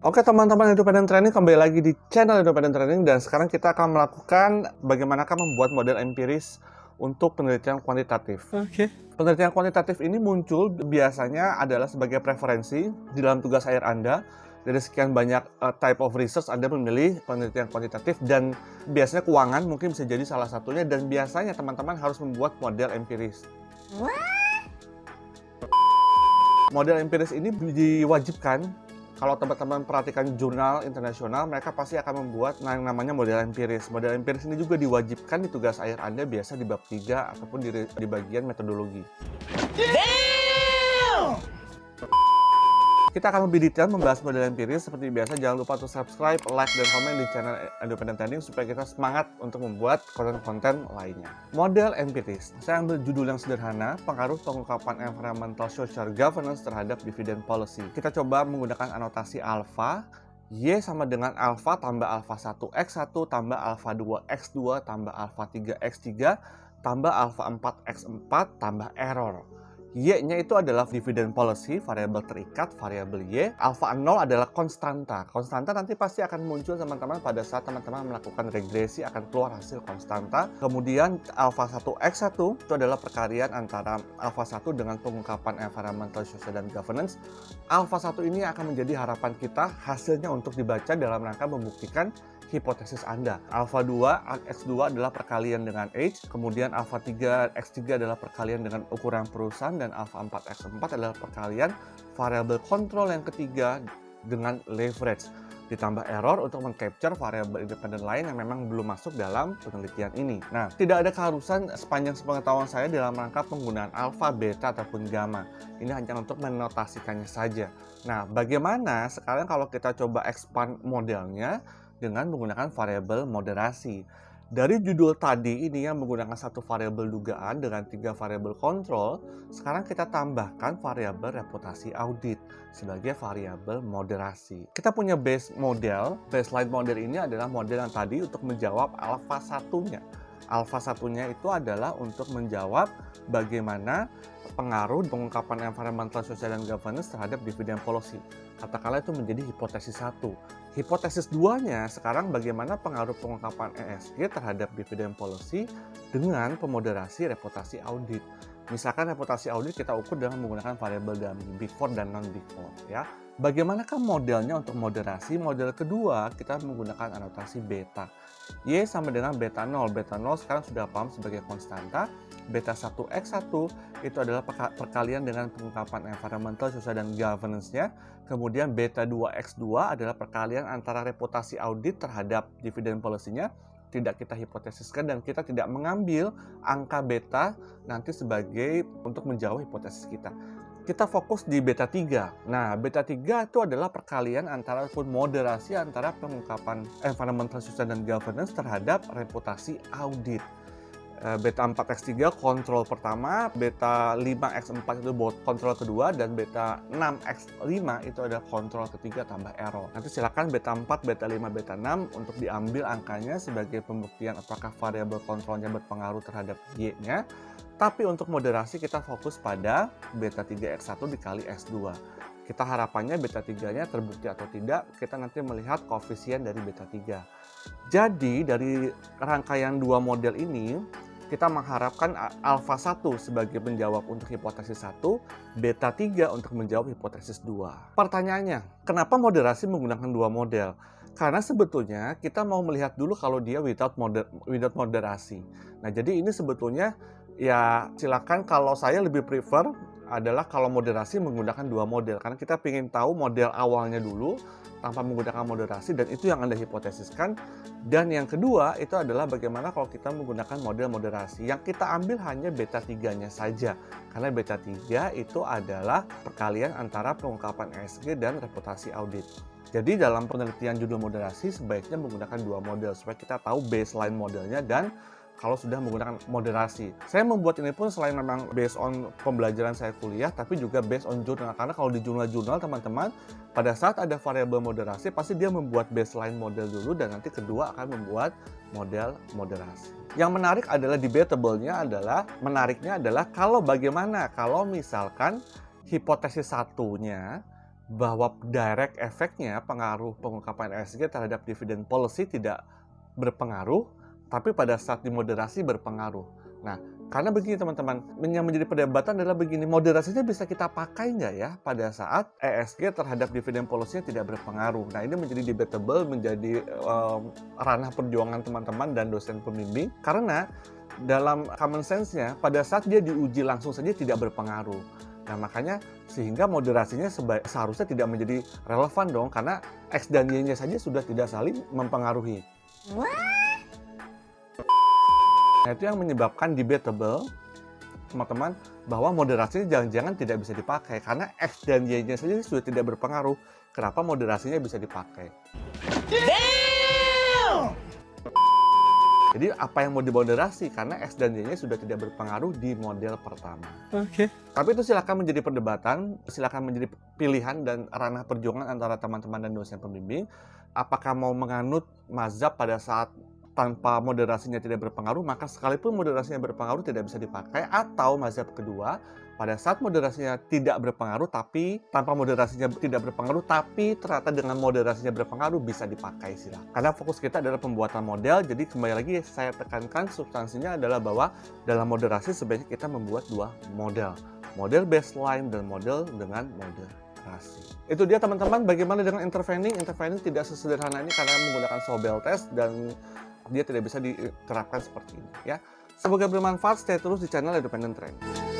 Oke teman-teman Independent Training, kembali lagi di channel Independent Training, dan sekarang kita akan melakukan bagaimanakah membuat model empiris untuk penelitian kuantitatif. Penelitian kuantitatif ini muncul biasanya adalah sebagai preferensi di dalam tugas akhir Anda. Dari sekian banyak type of research, Anda memilih penelitian kuantitatif, dan biasanya keuangan mungkin bisa jadi salah satunya, dan biasanya teman-teman harus membuat model empiris. Model empiris ini diwajibkan. Kalau teman-teman perhatikan jurnal internasional, mereka pasti akan membuat yang namanya model empiris. Model empiris ini juga diwajibkan di tugas akhir Anda, biasa di bab 3 ataupun di bagian metodologi. Kita akan lebih detail membahas model empiris. Seperti biasa, jangan lupa untuk subscribe, like, dan komen di channel Independent Training supaya kita semangat untuk membuat konten-konten lainnya. Model empiris. Saya ambil judul yang sederhana, pengaruh pengungkapan environmental social governance terhadap dividend policy. Kita coba menggunakan anotasi alpha. Y sama dengan alpha tambah alpha 1 X1 tambah alpha 2 X2 tambah alpha 3 X3 tambah alpha 4 X4 tambah error. Y-nya itu adalah dividend policy, variabel terikat, variabel Y. Alpha 0 adalah konstanta. Konstanta nanti pasti akan muncul teman-teman pada saat teman-teman melakukan regresi, akan keluar hasil konstanta. Kemudian alpha 1 X1 itu adalah perkalian antara alpha 1 dengan pengungkapan environmental, social, dan governance. Alpha 1 ini akan menjadi harapan kita hasilnya untuk dibaca dalam rangka membuktikan hipotesis Anda. Alpha 2 X2 adalah perkalian dengan age, kemudian alpha 3 X3 adalah perkalian dengan ukuran perusahaan, dan alpha 4 X4 adalah perkalian variabel kontrol yang ketiga dengan leverage. Ditambah error untuk mengcapture variabel independen lain yang memang belum masuk dalam penelitian ini. Nah, tidak ada keharusan sepanjang sepengetahuan saya dalam rangka penggunaan alpha, beta, ataupun gamma. Ini hanya untuk menotasikannya saja. Nah, bagaimana sekarang kalau kita coba expand modelnya dengan menggunakan variabel moderasi? Dari judul tadi ini yang menggunakan satu variabel dugaan dengan 3 variabel kontrol, sekarang kita tambahkan variabel reputasi audit sebagai variabel moderasi. Kita punya base model. Baseline model ini adalah model yang tadi untuk menjawab alpha satunya. Alpha satunya itu adalah untuk menjawab bagaimana pengaruh pengungkapan environmental, social, dan governance terhadap dividend policy. Katakanlah itu menjadi hipotesis 1. Hipotesis 2-nya sekarang bagaimana pengaruh pengungkapan ESG terhadap dividend policy dengan pemoderasi reputasi audit. Misalkan reputasi audit kita ukur dengan menggunakan variabel dalam Big Four dan non-Big Four, ya. Bagaimanakah modelnya untuk moderasi? Model kedua kita menggunakan anotasi beta. Y sama dengan beta 0. Beta 0 sekarang sudah paham sebagai konstanta. Beta 1 X1 itu adalah perkalian dengan pengungkapan environmental, social, dan governance-nya. Kemudian beta 2 X2 adalah perkalian antara reputasi audit terhadap dividend policy-nya. Tidak kita hipotesiskan dan kita tidak mengambil angka beta nanti sebagai untuk menjawab hipotesis kita. Kita fokus di beta 3. Nah, beta 3 itu adalah perkalian antara moderasi antara pengungkapan environmental, social, dan governance terhadap reputasi audit. Beta 4 X3 kontrol pertama, beta 5 X4 itu kontrol kedua, dan beta 6 X5 itu adalah kontrol ketiga tambah error. Nanti silakan beta 4, beta 5, beta 6 untuk diambil angkanya sebagai pembuktian apakah variabel kontrolnya berpengaruh terhadap Y-nya. Tapi untuk moderasi kita fokus pada beta 3 X1 dikali S2. Kita harapannya beta 3-nya terbukti atau tidak, kita nanti melihat koefisien dari beta 3. Jadi dari rangkaian dua model ini, kita mengharapkan alpha 1 sebagai penjawab untuk hipotesis 1, beta 3 untuk menjawab hipotesis 2. Pertanyaannya, kenapa moderasi menggunakan dua model? Karena sebetulnya kita mau melihat dulu kalau dia without moderasi. Nah, jadi ini sebetulnya ya silakan, kalau saya lebih prefer adalah kalau moderasi menggunakan dua model. Karena kita ingin tahu model awalnya dulu tanpa menggunakan moderasi, dan itu yang Anda hipotesiskan. Dan yang kedua itu adalah bagaimana kalau kita menggunakan model moderasi. Yang kita ambil hanya beta 3-nya saja. Karena beta 3 itu adalah perkalian antara pengungkapan ESG dan reputasi audit. Jadi dalam penelitian judul moderasi sebaiknya menggunakan dua model supaya kita tahu baseline modelnya dan kalau sudah menggunakan moderasi. Saya membuat ini pun selain memang based on pembelajaran saya kuliah, tapi juga based on jurnal. Karena kalau di jurnal-jurnal teman-teman, pada saat ada variabel moderasi, pasti dia membuat baseline model dulu dan nanti kedua akan membuat model moderasi. Yang menarik adalah menariknya adalah kalau bagaimana kalau misalkan hipotesis satunya bahwa direct efeknya pengaruh pengungkapan ESG terhadap dividend policy tidak berpengaruh, tapi pada saat dimoderasi berpengaruh. Nah, karena begini teman-teman, yang menjadi perdebatan adalah begini, moderasinya bisa kita pakai nggak ya pada saat ESG terhadap dividend policy-nya tidak berpengaruh. Nah, ini menjadi debatable, menjadi ranah perjuangan teman-teman dan dosen pembimbing, karena dalam common sense-nya, pada saat dia diuji langsung saja tidak berpengaruh. Nah, makanya sehingga moderasinya seharusnya tidak menjadi relevan dong, karena X dan Y-nya saja sudah tidak saling mempengaruhi. Nah, itu yang menyebabkan debatable, teman-teman, bahwa moderasinya jangan-jangan tidak bisa dipakai, karena X dan Y-nya saja sudah tidak berpengaruh. Kenapa moderasinya bisa dipakai? Jadi apa yang mau dimoderasi? Karena X dan Y-nya sudah tidak berpengaruh di model pertama. Oke. Tapi itu silakan menjadi perdebatan, silakan menjadi pilihan dan ranah perjuangan antara teman-teman dan dosen pembimbing. Apakah mau menganut mazhab pada saat tanpa moderasinya tidak berpengaruh, maka sekalipun moderasinya berpengaruh tidak bisa dipakai, atau mazhab kedua, pada saat moderasinya tidak berpengaruh tapi tanpa moderasinya tidak berpengaruh tapi ternyata dengan moderasinya berpengaruh bisa dipakai silakan. Karena fokus kita adalah pembuatan model, jadi kembali lagi saya tekankan substansinya adalah bahwa dalam moderasi sebaiknya kita membuat dua model. Model baseline dan model dengan moderasi. Itu dia teman-teman, bagaimana dengan intervening? Intervening tidak sesederhana ini karena menggunakan Sobel test dan dia tidak bisa diterapkan seperti ini ya. Semoga bermanfaat, stay terus di channel Independent Training.